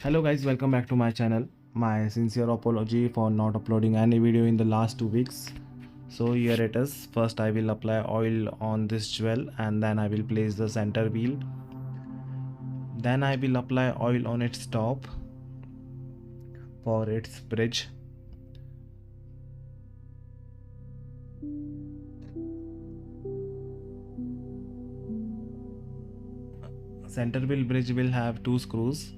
Hello guys, welcome back to my channel. My sincere apology for not uploading any video in the last 2 weeks. So here it is. First I will apply oil on this jewel and then I will place the center wheel. Then I will apply oil on its top for its bridge. Center wheel bridge will have 2 screws.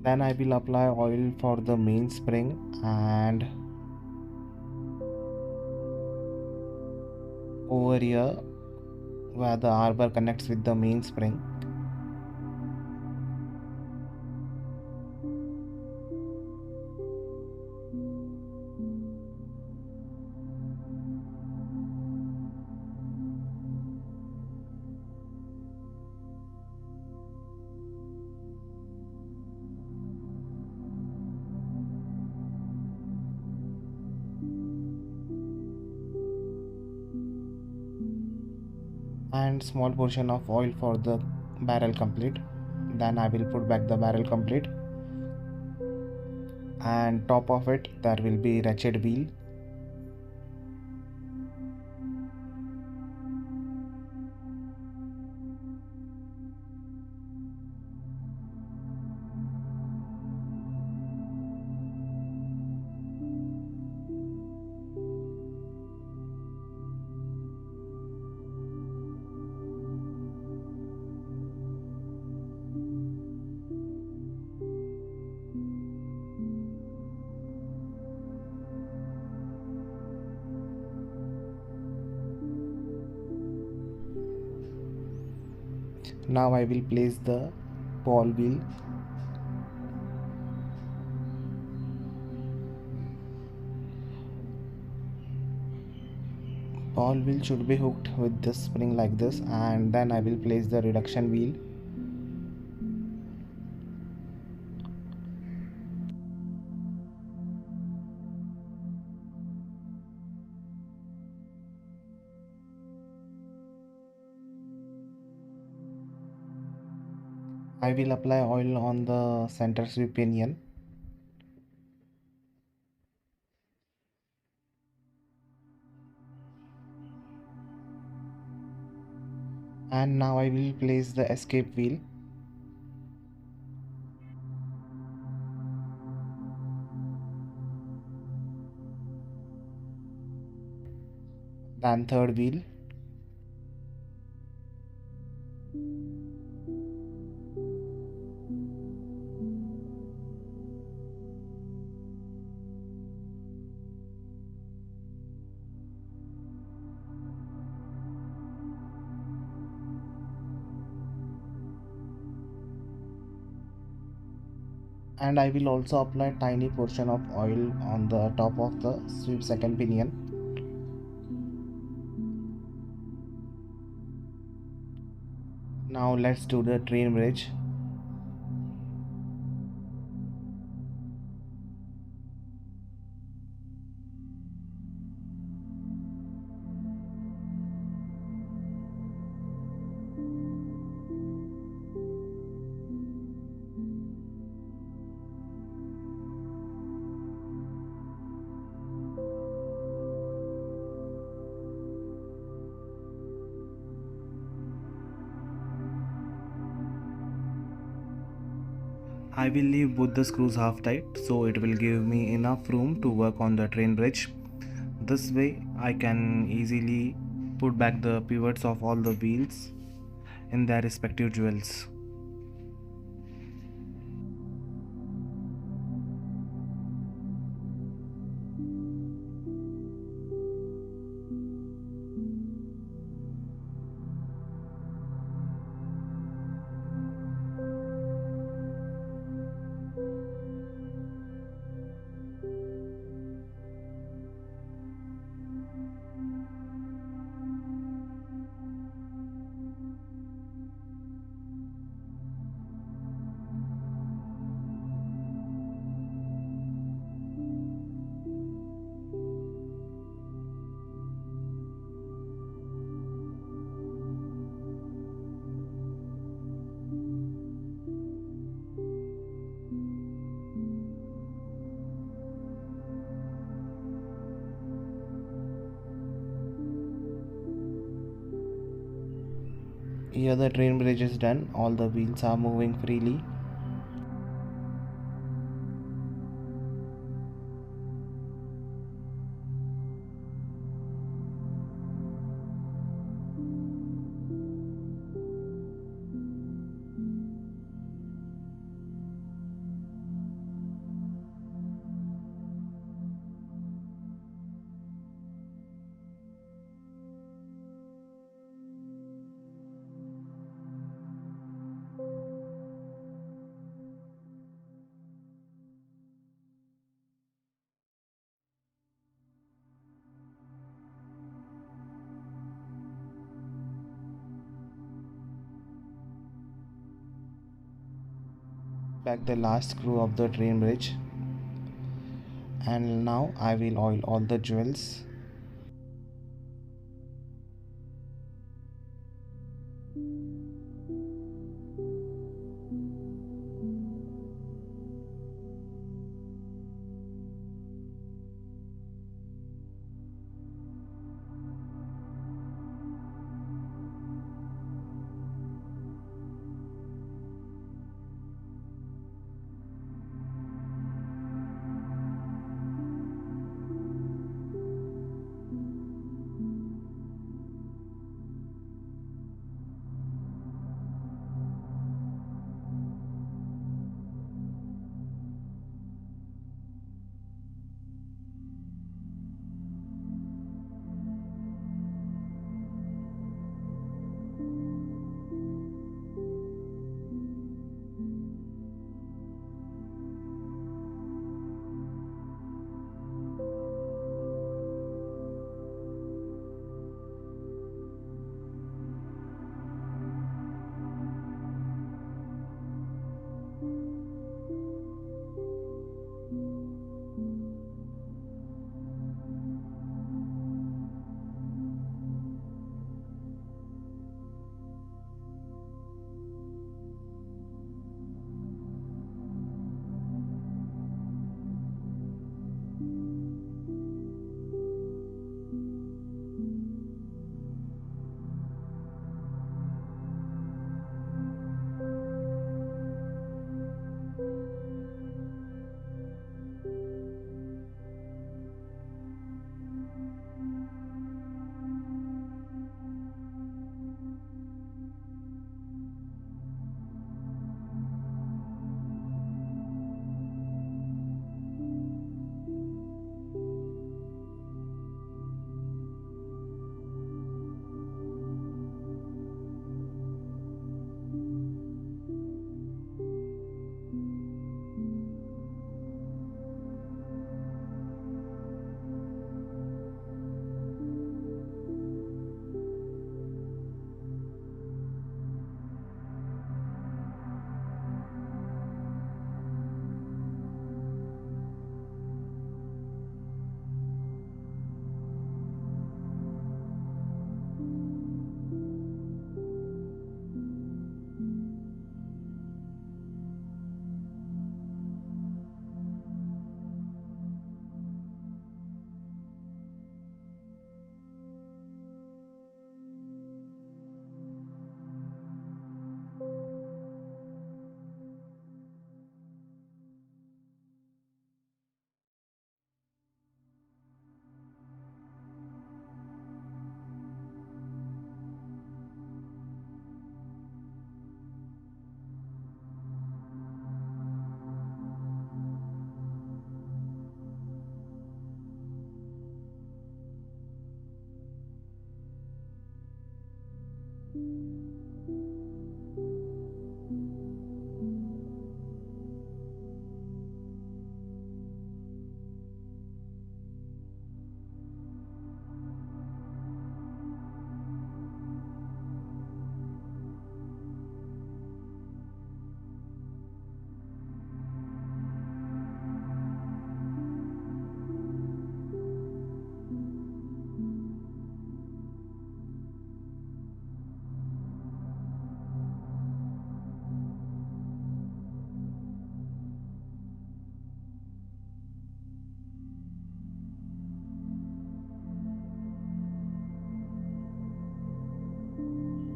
Then I will apply oil for the main spring and over here where the arbor connects with the main spring. And small portion of oil for the barrel complete. Then I will put back the barrel complete, and top of it there will be ratchet wheel. Now I will place the ball wheel. Ball wheel should be hooked with this spring like this, and then I will place the reduction wheel. I will apply oil on the center sweep pinion. And now I will place the escape wheel. Then third wheel. And I will also apply tiny portion of oil on the top of the sweep second pinion. Now let's do the train bridge. I will leave both the screws half tight so it will give me enough room to work on the train bridge. This way I can easily put back the pivots of all the wheels in their respective jewels. Here the train bridge is done, all the wheels are moving freely. Back the last screw of the train bridge, and now I will oil all the jewels.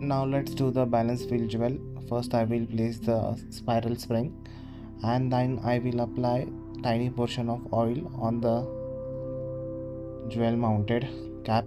Now let's do the balance wheel jewel. First I will place the spiral spring and then I will apply tiny portion of oil on the jewel mounted cap.